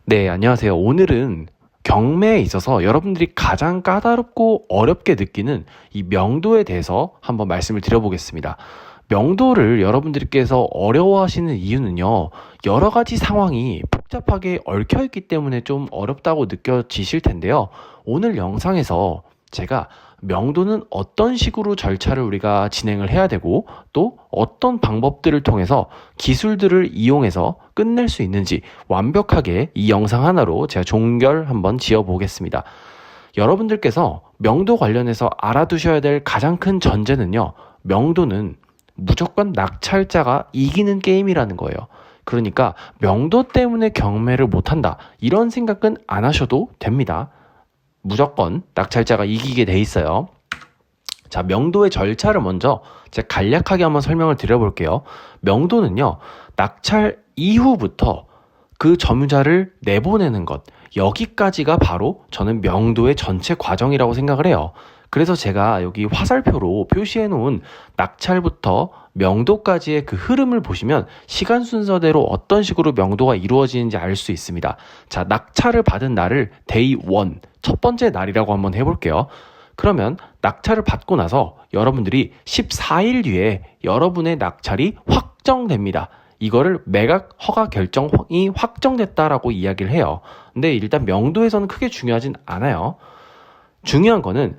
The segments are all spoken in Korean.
네, 안녕하세요. 오늘은 경매에 있어서 여러분들이 가장 까다롭고 어렵게 느끼는 이 명도에 대해서 한번 말씀을 드려보겠습니다. 명도를 여러분들께서 어려워하시는 이유는요, 여러 가지 상황이 복잡하게 얽혀 있기 때문에 좀 어렵다고 느껴지실 텐데요. 오늘 영상에서 제가 명도는 어떤 식으로 절차를 우리가 진행을 해야 되고 또 어떤 방법들을 통해서 기술들을 이용해서 끝낼 수 있는지 완벽하게 이 영상 하나로 제가 종결 한번 지어 보겠습니다. 여러분들께서 명도 관련해서 알아두셔야 될 가장 큰 전제는요, 명도는 무조건 낙찰자가 이기는 게임이라는 거예요. 그러니까 명도 때문에 경매를 못한다, 이런 생각은 안 하셔도 됩니다. 무조건 낙찰자가 이기게 돼 있어요. 자, 명도의 절차를 먼저 제가 간략하게 한번 설명을 드려볼게요. 명도는요, 낙찰 이후부터 그 점유자를 내보내는 것, 여기까지가 바로 저는 명도의 전체 과정이라고 생각을 해요. 그래서 제가 여기 화살표로 표시해 놓은 낙찰부터 명도까지의 그 흐름을 보시면 시간 순서대로 어떤 식으로 명도가 이루어지는지 알 수 있습니다. 자, 낙찰을 받은 날을 데이 1, 첫 번째 날이라고 한번 해볼게요. 그러면 낙찰을 받고 나서 여러분들이 14일 뒤에 여러분의 낙찰이 확정됩니다. 이거를 매각 허가 결정이 확정됐다라고 이야기를 해요. 근데 일단 명도에서는 크게 중요하진 않아요. 중요한 거는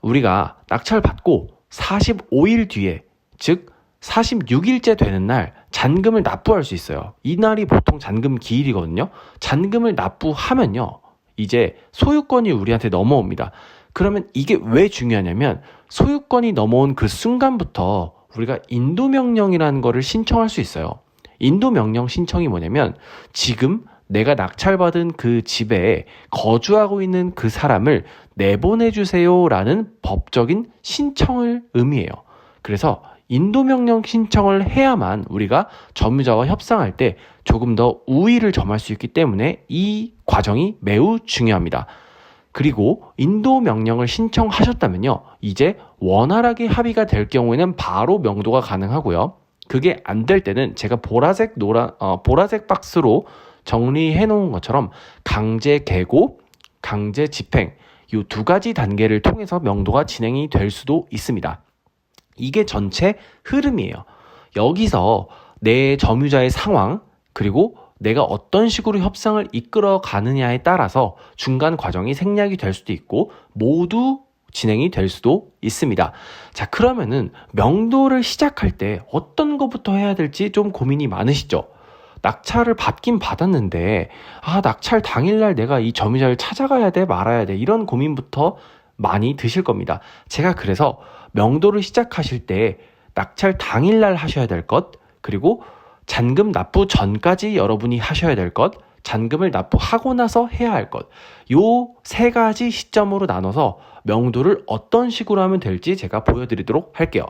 우리가 낙찰 받고 45일 뒤에, 즉 46일째 되는 날 잔금을 납부할 수 있어요. 이날이 보통 잔금 기일이거든요. 잔금을 납부하면요, 이제 소유권이 우리한테 넘어옵니다. 그러면 이게 왜 중요하냐면, 소유권이 넘어온 그 순간부터 우리가 인도명령이라는 거를 신청할 수 있어요. 인도명령 신청이 뭐냐면, 지금 내가 낙찰받은 그 집에 거주하고 있는 그 사람을 내보내주세요 라는 법적인 신청을 의미해요. 그래서 인도명령 신청을 해야만 우리가 점유자와 협상할 때 조금 더 우위를 점할 수 있기 때문에 이 과정이 매우 중요합니다. 그리고 인도명령을 신청하셨다면요, 이제 원활하게 합의가 될 경우에는 바로 명도가 가능하고요. 그게 안 될 때는 제가 보라색 박스로 정리해 놓은 것처럼 강제 계고, 강제 집행, 이 두 가지 단계를 통해서 명도가 진행이 될 수도 있습니다. 이게 전체 흐름이에요. 여기서 내 점유자의 상황, 그리고 내가 어떤 식으로 협상을 이끌어 가느냐에 따라서 중간 과정이 생략이 될 수도 있고 모두 진행이 될 수도 있습니다. 자, 그러면은 명도를 시작할 때 어떤 것부터 해야 될지 좀 고민이 많으시죠? 낙찰을 받긴 받았는데, 낙찰 당일날 내가 이 점유자를 찾아가야 돼 말아야 돼, 이런 고민부터 많이 드실 겁니다. 제가 그래서 명도를 시작하실 때 낙찰 당일날 하셔야 될 것, 그리고 잔금 납부 전까지 여러분이 하셔야 될 것, 잔금을 납부하고 나서 해야 할 것, 요 세 가지 시점으로 나눠서 명도를 어떤 식으로 하면 될지 제가 보여드리도록 할게요.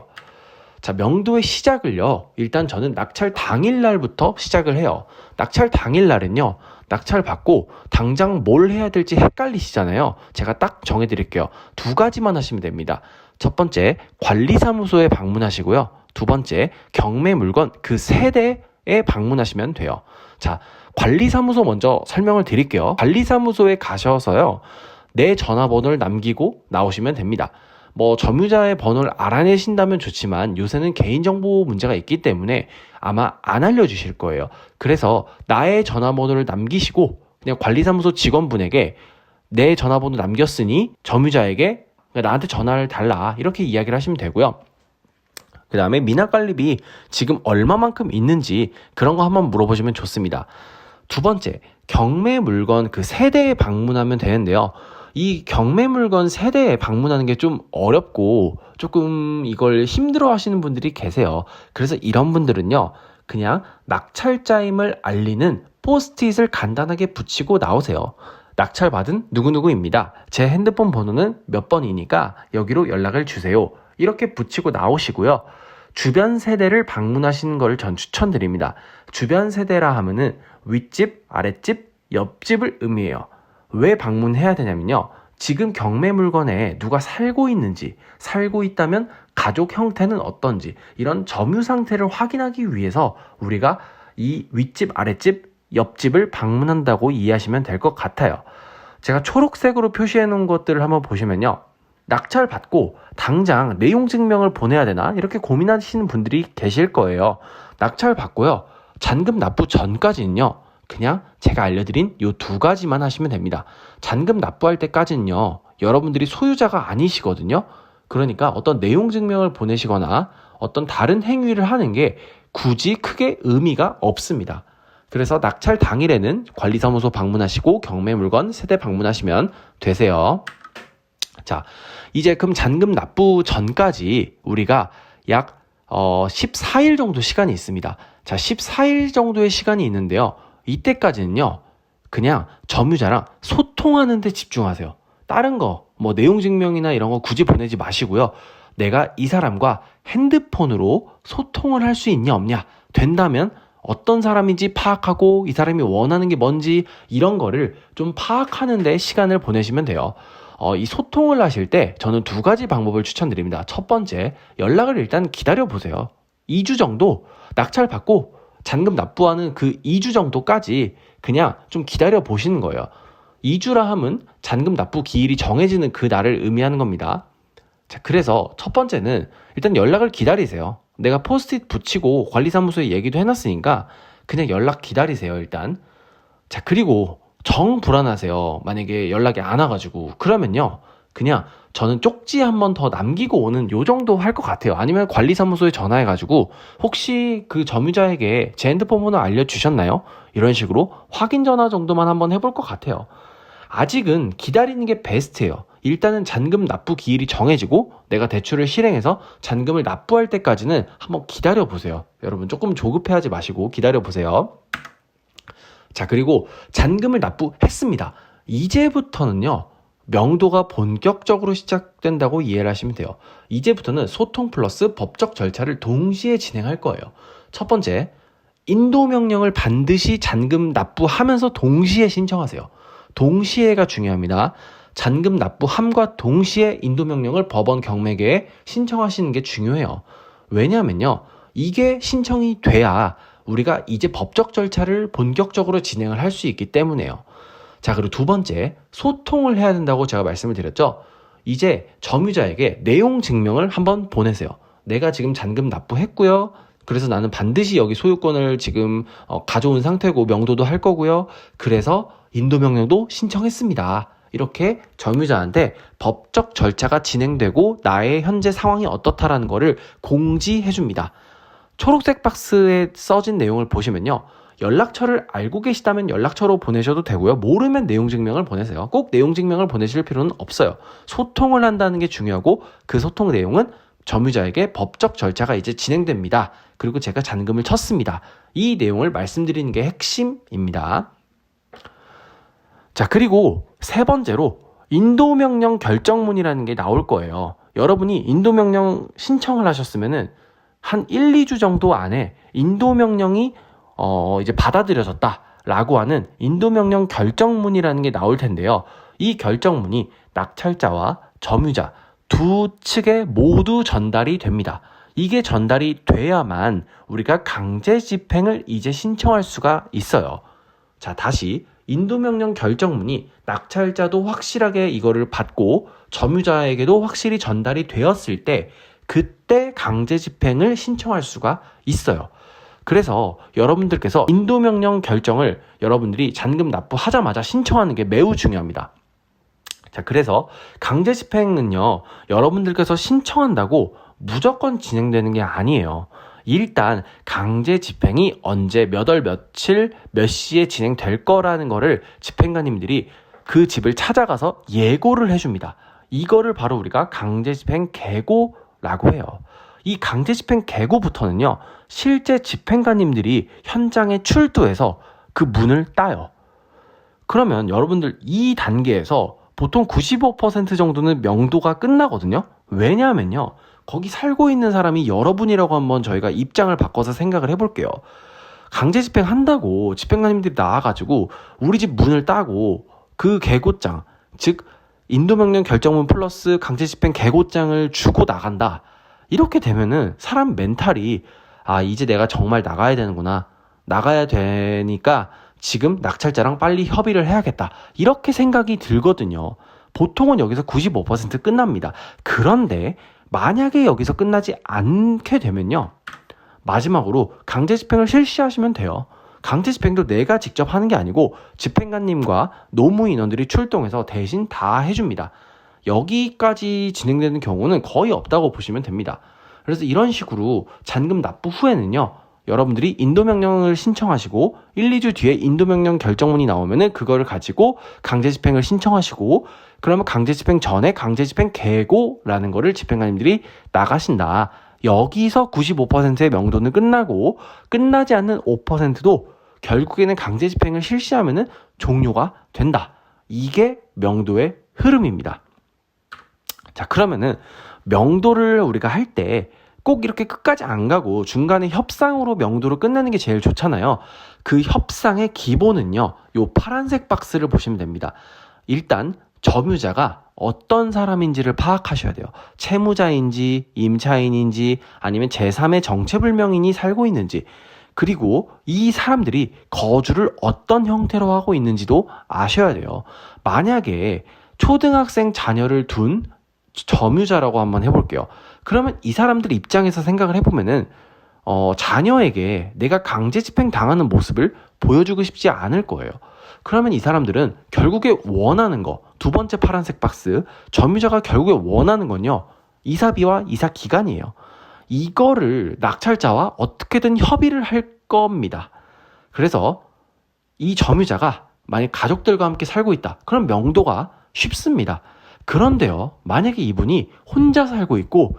자, 명도의 시작을요, 일단 저는 낙찰 당일날부터 시작을 해요. 낙찰 당일날은요, 낙찰 받고 당장 뭘 해야 될지 헷갈리시잖아요. 제가 딱 정해드릴게요. 두 가지만 하시면 됩니다. 첫 번째, 관리사무소에 방문하시고요. 두 번째, 경매 물건 그 세대에 방문하시면 돼요. 자, 관리사무소 먼저 설명을 드릴게요. 관리사무소에 가셔서요, 내 전화번호를 남기고 나오시면 됩니다. 점유자의 번호를 알아내신다면 좋지만 요새는 개인정보 문제가 있기 때문에 아마 안 알려주실 거예요. 그래서 나의 전화번호를 남기시고 그냥 관리사무소 직원분에게 내 전화번호 남겼으니 점유자에게 나한테 전화를 달라, 이렇게 이야기를 하시면 되고요. 그 다음에 미납관리비 지금 얼마만큼 있는지 그런 거 한번 물어보시면 좋습니다. 두 번째, 경매 물건 그 세대에 방문하면 되는데요. 이 경매 물건 세대에 방문하는 게 좀 어렵고 조금 이걸 힘들어 하시는 분들이 계세요. 그래서 이런 분들은요, 그냥 낙찰자임을 알리는 포스트잇을 간단하게 붙이고 나오세요. 낙찰받은 누구누구입니다. 제 핸드폰 번호는 몇 번이니까 여기로 연락을 주세요. 이렇게 붙이고 나오시고요. 주변 세대를 방문하시는 걸 전 추천드립니다. 주변 세대라 하면은 윗집, 아랫집, 옆집을 의미해요. 왜 방문해야 되냐면요, 지금 경매 물건에 누가 살고 있는지, 살고 있다면 가족 형태는 어떤지, 이런 점유 상태를 확인하기 위해서 우리가 이 윗집, 아랫집, 옆집을 방문한다고 이해하시면 될 것 같아요. 제가 초록색으로 표시해 놓은 것들을 한번 보시면요. 낙찰 받고 당장 내용 증명을 보내야 되나 이렇게 고민하시는 분들이 계실 거예요. 낙찰 받고요. 잔금 납부 전까지는요. 그냥 제가 알려드린 이 두 가지만 하시면 됩니다. 잔금 납부할 때까지는요. 여러분들이 소유자가 아니시거든요. 그러니까 어떤 내용 증명을 보내시거나 어떤 다른 행위를 하는 게 굳이 크게 의미가 없습니다. 그래서 낙찰 당일에는 관리사무소 방문하시고 경매 물건 세대 방문하시면 되세요. 자, 이제 그럼 잔금 납부 전까지 우리가 약 14일 정도 시간이 있습니다. 자, 14일 정도의 시간이 있는데요. 이때까지는요. 그냥 점유자랑 소통하는 데 집중하세요. 다른 거, 뭐 내용 증명이나 이런 거 굳이 보내지 마시고요. 내가 이 사람과 핸드폰으로 소통을 할 수 있냐 없냐. 된다면 어떤 사람인지 파악하고 이 사람이 원하는 게 뭔지 이런 거를 좀 파악하는 데 시간을 보내시면 돼요. 이 소통을 하실 때 저는 두 가지 방법을 추천드립니다. 첫 번째, 연락을 일단 기다려보세요. 2주 정도 낙찰 받고 잔금 납부하는 그 2주 정도까지 그냥 좀 기다려보시는 거예요. 2주라 함은 잔금 납부 기일이 정해지는 그 날을 의미하는 겁니다. 자, 그래서 첫 번째는 일단 연락을 기다리세요. 내가 포스트잇 붙이고 관리사무소에 얘기도 해놨으니까 그냥 연락 기다리세요, 일단. 자, 그리고 정 불안하세요. 만약에 연락이 안 와가지고. 그러면요. 그냥 저는 쪽지 한 번 더 남기고 오는 요 정도 할 것 같아요. 아니면 관리사무소에 전화해가지고 혹시 그 점유자에게 제 핸드폰 번호 알려주셨나요? 이런 식으로 확인 전화 정도만 한번 해볼 것 같아요. 아직은 기다리는 게 베스트예요. 일단은 잔금 납부 기일이 정해지고 내가 대출을 실행해서 잔금을 납부할 때까지는 한번 기다려보세요. 여러분 조금 조급해하지 마시고 기다려보세요. 자, 그리고 잔금을 납부했습니다. 이제부터는요. 명도가 본격적으로 시작된다고 이해를 하시면 돼요. 이제부터는 소통 플러스 법적 절차를 동시에 진행할 거예요. 첫 번째, 인도명령을 반드시 잔금 납부하면서 동시에 신청하세요. 동시에가 중요합니다. 잔금 납부함과 동시에 인도명령을 법원 경매계에 신청하시는 게 중요해요. 왜냐하면요. 이게 신청이 돼야 우리가 이제 법적 절차를 본격적으로 진행을 할 수 있기 때문에요. 자, 그리고 두 번째, 소통을 해야 된다고 제가 말씀을 드렸죠. 이제 점유자에게 내용 증명을 한번 보내세요. 내가 지금 잔금 납부했고요. 그래서 나는 반드시 여기 소유권을 지금 가져온 상태고 명도도 할 거고요. 그래서 인도명령도 신청했습니다. 이렇게 점유자한테 법적 절차가 진행되고 나의 현재 상황이 어떻다라는 거를 공지해 줍니다. 초록색 박스에 써진 내용을 보시면요. 연락처를 알고 계시다면 연락처로 보내셔도 되고요. 모르면 내용 증명을 보내세요. 꼭 내용 증명을 보내실 필요는 없어요. 소통을 한다는 게 중요하고 그 소통 내용은 점유자에게 법적 절차가 이제 진행됩니다. 그리고 제가 잔금을 쳤습니다. 이 내용을 말씀드리는 게 핵심입니다. 자, 그리고 세 번째로 인도명령 결정문이라는 게 나올 거예요. 여러분이 인도명령 신청을 하셨으면은 한 1, 2주 정도 안에 인도명령이 이제 받아들여졌다라고 하는 인도명령 결정문이라는 게 나올 텐데요. 이 결정문이 낙찰자와 점유자 두 측에 모두 전달이 됩니다. 이게 전달이 돼야만 우리가 강제 집행을 이제 신청할 수가 있어요. 자, 다시 인도명령 결정문이 낙찰자도 확실하게 이거를 받고 점유자에게도 확실히 전달이 되었을 때 그때 강제 집행을 신청할 수가 있어요. 그래서 여러분들께서 인도명령 결정을 여러분들이 잔금 납부하자마자 신청하는 게 매우 중요합니다. 자, 그래서 강제 집행은요, 여러분들께서 신청한다고 무조건 진행되는 게 아니에요. 일단 강제 집행이 언제 몇 월 며칠 몇 시에 진행될 거라는 거를 집행관님들이 그 집을 찾아가서 예고를 해줍니다. 이거를 바로 우리가 강제 집행 계고라고 해요. 이 강제 집행 계고부터는요, 실제 집행관님들이 현장에 출두해서 그 문을 따요. 그러면 여러분들 이 단계에서 보통 95% 정도는 명도가 끝나거든요. 왜냐하면요, 거기 살고 있는 사람이 여러분이라고 한번 저희가 입장을 바꿔서 생각을 해볼게요. 강제 집행한다고 집행관님들이 나와가지고 우리 집 문을 따고 그 계고장, 즉 인도명령 결정문 플러스 강제 집행 계고장을 주고 나간다. 이렇게 되면은 사람 멘탈이 이제 내가 정말 나가야 되는구나. 나가야 되니까 지금 낙찰자랑 빨리 협의를 해야겠다. 이렇게 생각이 들거든요. 보통은 여기서 95% 끝납니다. 그런데 만약에 여기서 끝나지 않게 되면요. 마지막으로 강제 집행을 실시하시면 돼요. 강제 집행도 내가 직접 하는 게 아니고 집행관님과 노무인원들이 출동해서 대신 다 해줍니다. 여기까지 진행되는 경우는 거의 없다고 보시면 됩니다. 그래서 이런 식으로 잔금 납부 후에는요. 여러분들이 인도명령을 신청하시고 1, 2주 뒤에 인도명령 결정문이 나오면은 그거를 가지고 강제집행을 신청하시고 그러면 강제집행 전에 강제집행 계고라는 거를 집행관님들이 나가신다. 여기서 95%의 명도는 끝나고 끝나지 않는 5%도 결국에는 강제집행을 실시하면은 종료가 된다. 이게 명도의 흐름입니다. 자, 그러면은 명도를 우리가 할 때 꼭 이렇게 끝까지 안 가고 중간에 협상으로 명도를 끝내는 게 제일 좋잖아요. 그 협상의 기본은요. 요 파란색 박스를 보시면 됩니다. 일단 점유자가 어떤 사람인지를 파악하셔야 돼요. 채무자인지 임차인인지 아니면 제3의 정체불명인이 살고 있는지 그리고 이 사람들이 거주를 어떤 형태로 하고 있는지도 아셔야 돼요. 만약에 초등학생 자녀를 둔 점유자라고 한번 해볼게요. 그러면 이 사람들 입장에서 생각을 해보면은 자녀에게 내가 강제 집행 당하는 모습을 보여주고 싶지 않을 거예요. 그러면 이 사람들은 결국에 원하는 거, 두 번째 파란색 박스, 점유자가 결국에 원하는 건요, 이사비와 이사 기간이에요. 이거를 낙찰자와 어떻게든 협의를 할 겁니다. 그래서 이 점유자가 만약 가족들과 함께 살고 있다. 그럼 명도가 쉽습니다. 그런데요, 만약에 이분이 혼자 살고 있고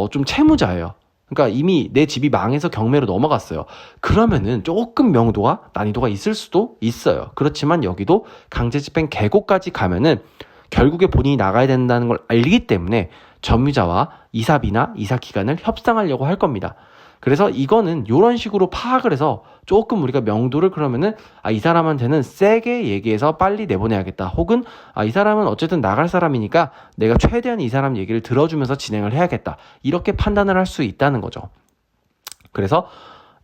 좀 채무자예요. 그러니까 이미 내 집이 망해서 경매로 넘어갔어요. 그러면은 조금 명도가 난이도가 있을 수도 있어요. 그렇지만 여기도 강제집행 계고까지 가면은 결국에 본인이 나가야 된다는 걸 알기 때문에 점유자와 이사비나 이사 기간을 협상하려고 할 겁니다. 그래서 이거는 이런 식으로 파악을 해서 조금 우리가 명도를 그러면은 이 사람한테는 세게 얘기해서 빨리 내보내야겠다. 혹은 이 사람은 어쨌든 나갈 사람이니까 내가 최대한 이 사람 얘기를 들어주면서 진행을 해야겠다. 이렇게 판단을 할 수 있다는 거죠. 그래서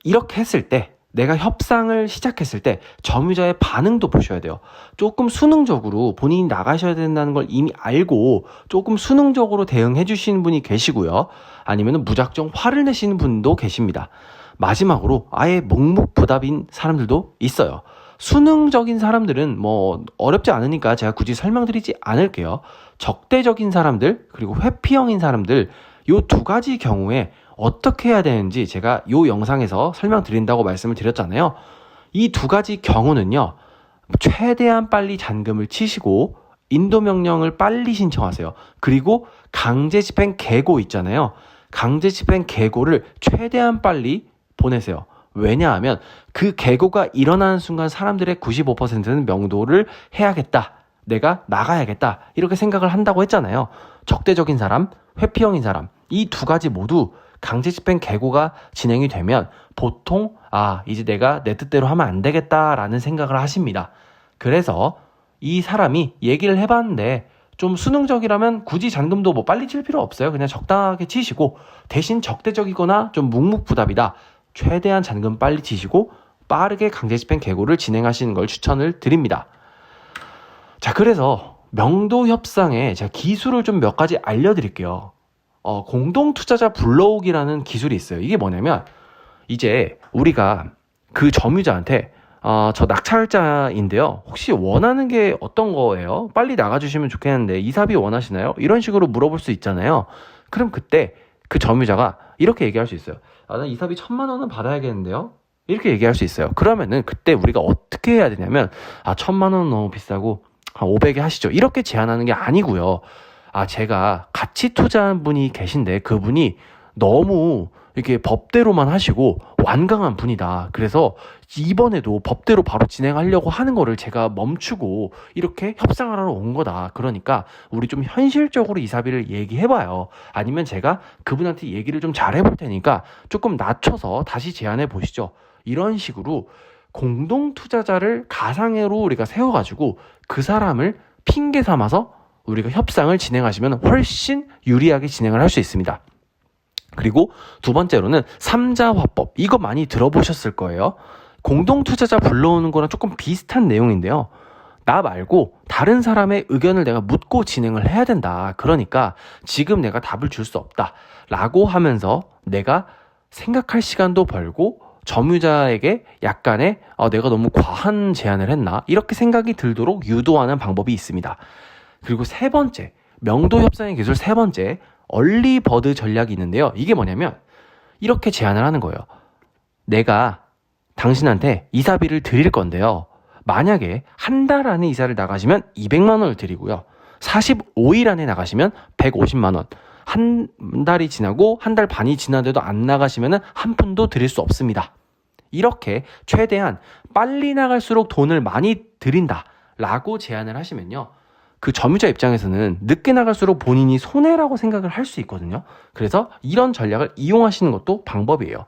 이렇게 했을 때 내가 협상을 시작했을 때 점유자의 반응도 보셔야 돼요. 조금 수능적으로 본인이 나가셔야 된다는 걸 이미 알고 조금 수능적으로 대응해 주시는 분이 계시고요. 아니면 무작정 화를 내시는 분도 계십니다. 마지막으로 아예 묵묵부답인 사람들도 있어요. 수능적인 사람들은 뭐 어렵지 않으니까 제가 굳이 설명드리지 않을게요. 적대적인 사람들 그리고 회피형인 사람들 요 두 가지 경우에 어떻게 해야 되는지 제가 요 영상에서 설명드린다고 말씀을 드렸잖아요. 이 두 가지 경우는요. 최대한 빨리 잔금을 치시고 인도명령을 빨리 신청하세요. 그리고 강제집행 계고 있잖아요. 강제집행 계고를 최대한 빨리 보내세요. 왜냐하면 그 계고가 일어나는 순간 사람들의 95%는 명도를 해야겠다. 내가 나가야겠다. 이렇게 생각을 한다고 했잖아요. 적대적인 사람, 회피형인 사람 이 두 가지 모두 강제집행 계고가 진행이 되면 보통 이제 내가 내 뜻대로 하면 안 되겠다라는 생각을 하십니다. 그래서 이 사람이 얘기를 해봤는데 좀 수능적이라면 굳이 잔금도 뭐 빨리 칠 필요 없어요. 그냥 적당하게 치시고 대신 적대적이거나 좀 묵묵부답이다. 최대한 잔금 빨리 치시고 빠르게 강제집행 계고를 진행하시는 걸 추천을 드립니다. 자, 그래서 명도 협상에 제가 기술을 좀 몇 가지 알려드릴게요. 공동투자자 불러오기라는 기술이 있어요. 이게 뭐냐면 이제 우리가 그 점유자한테 저 낙찰자인데요. 혹시 원하는 게 어떤 거예요? 빨리 나가주시면 좋겠는데 이사비 원하시나요? 이런 식으로 물어볼 수 있잖아요. 그럼 그때 그 점유자가 이렇게 얘기할 수 있어요. 난 이사비 1,000만 원은 받아야겠는데요? 이렇게 얘기할 수 있어요. 그러면은 그때 우리가 어떻게 해야 되냐면 1,000만 원은 너무 비싸고 500에 하시죠. 이렇게 제안하는 게 아니고요. 제가 같이 투자한 분이 계신데 그분이 너무 이렇게 법대로만 하시고 완강한 분이다. 그래서 이번에도 법대로 바로 진행하려고 하는 거를 제가 멈추고 이렇게 협상을 하러 온 거다. 그러니까 우리 좀 현실적으로 이사비를 얘기해봐요. 아니면 제가 그분한테 얘기를 좀 잘 해볼 테니까 조금 낮춰서 다시 제안해 보시죠. 이런 식으로 공동투자자를 가상으로 우리가 세워가지고 그 사람을 핑계 삼아서 우리가 협상을 진행하시면 훨씬 유리하게 진행을 할 수 있습니다. 그리고 두 번째로는 삼자화법. 이거 많이 들어보셨을 거예요. 공동투자자 불러오는 거랑 조금 비슷한 내용인데요. 나 말고 다른 사람의 의견을 내가 묻고 진행을 해야 된다. 그러니까 지금 내가 답을 줄 수 없다. 라고 하면서 내가 생각할 시간도 벌고 점유자에게 약간의 내가 너무 과한 제안을 했나? 이렇게 생각이 들도록 유도하는 방법이 있습니다. 그리고 세 번째, 명도 협상의 기술 세 번째, 얼리버드 전략이 있는데요. 이게 뭐냐면 이렇게 제안을 하는 거예요. 내가 당신한테 이사비를 드릴 건데요. 만약에 한 달 안에 이사를 나가시면 200만 원을 드리고요. 45일 안에 나가시면 150만 원. 한 달이 지나고 한 달 반이 지나도 안 나가시면 한 푼도 드릴 수 없습니다. 이렇게 최대한 빨리 나갈수록 돈을 많이 드린다 라고 제안을 하시면요. 그 점유자 입장에서는 늦게 나갈수록 본인이 손해라고 생각을 할 수 있거든요. 그래서 이런 전략을 이용하시는 것도 방법이에요.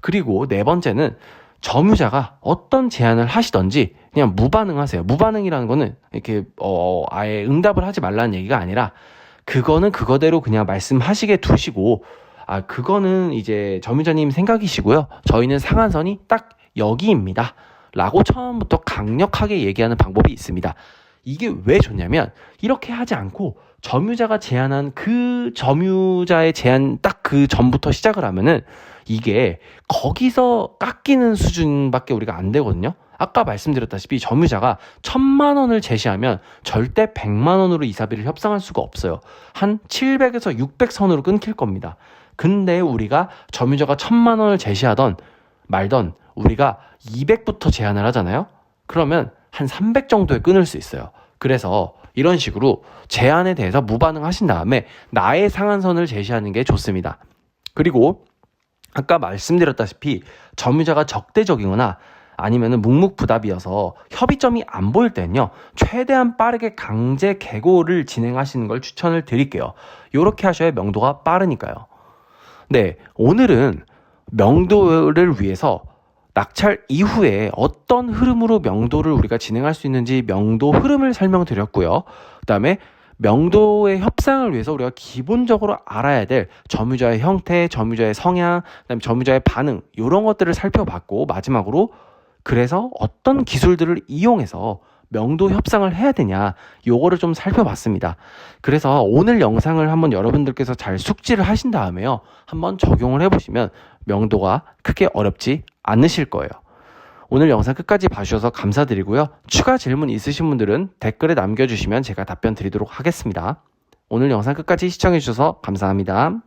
그리고 네 번째는 점유자가 어떤 제안을 하시던지 그냥 무반응하세요. 무반응이라는 거는 이렇게 아예 응답을 하지 말라는 얘기가 아니라 그거는 그거대로 그냥 말씀하시게 두시고 그거는 이제 점유자님 생각이시고요. 저희는 상한선이 딱 여기입니다. 라고 처음부터 강력하게 얘기하는 방법이 있습니다. 이게 왜 좋냐면 이렇게 하지 않고 점유자가 제안한 그 점유자의 제안 딱 그 전부터 시작을 하면은 이게 거기서 깎이는 수준밖에 우리가 안 되거든요. 아까 말씀드렸다시피 점유자가 1,000만 원을 제시하면 절대 100만 원으로 이사비를 협상할 수가 없어요. 한 700에서 600선으로 끊길 겁니다. 근데 우리가 점유자가 1,000만 원을 제시하던 말던 우리가 200부터 제안을 하잖아요. 그러면 한 300 정도에 끊을 수 있어요. 그래서 이런 식으로 제안에 대해서 무반응하신 다음에 나의 상한선을 제시하는 게 좋습니다. 그리고 아까 말씀드렸다시피 점유자가 적대적이거나 아니면은 묵묵부답이어서 협의점이 안 보일 때는요, 최대한 빠르게 강제 개고를 진행하시는 걸 추천을 드릴게요. 이렇게 하셔야 명도가 빠르니까요. 네, 오늘은 명도를 위해서 낙찰 이후에 어떤 흐름으로 명도를 우리가 진행할 수 있는지 명도 흐름을 설명드렸고요. 그 다음에 명도의 협상을 위해서 우리가 기본적으로 알아야 될 점유자의 형태, 점유자의 성향, 그다음에 점유자의 반응 이런 것들을 살펴봤고 마지막으로 그래서 어떤 기술들을 이용해서 명도 협상을 해야 되냐 요거를 좀 살펴봤습니다. 그래서 오늘 영상을 한번 여러분들께서 잘 숙지를 하신 다음에요. 한번 적용을 해보시면 명도가 크게 어렵지 않으실 거예요. 오늘 영상 끝까지 봐주셔서 감사드리고요. 추가 질문 있으신 분들은 댓글에 남겨주시면 제가 답변 드리도록 하겠습니다. 오늘 영상 끝까지 시청해주셔서 감사합니다.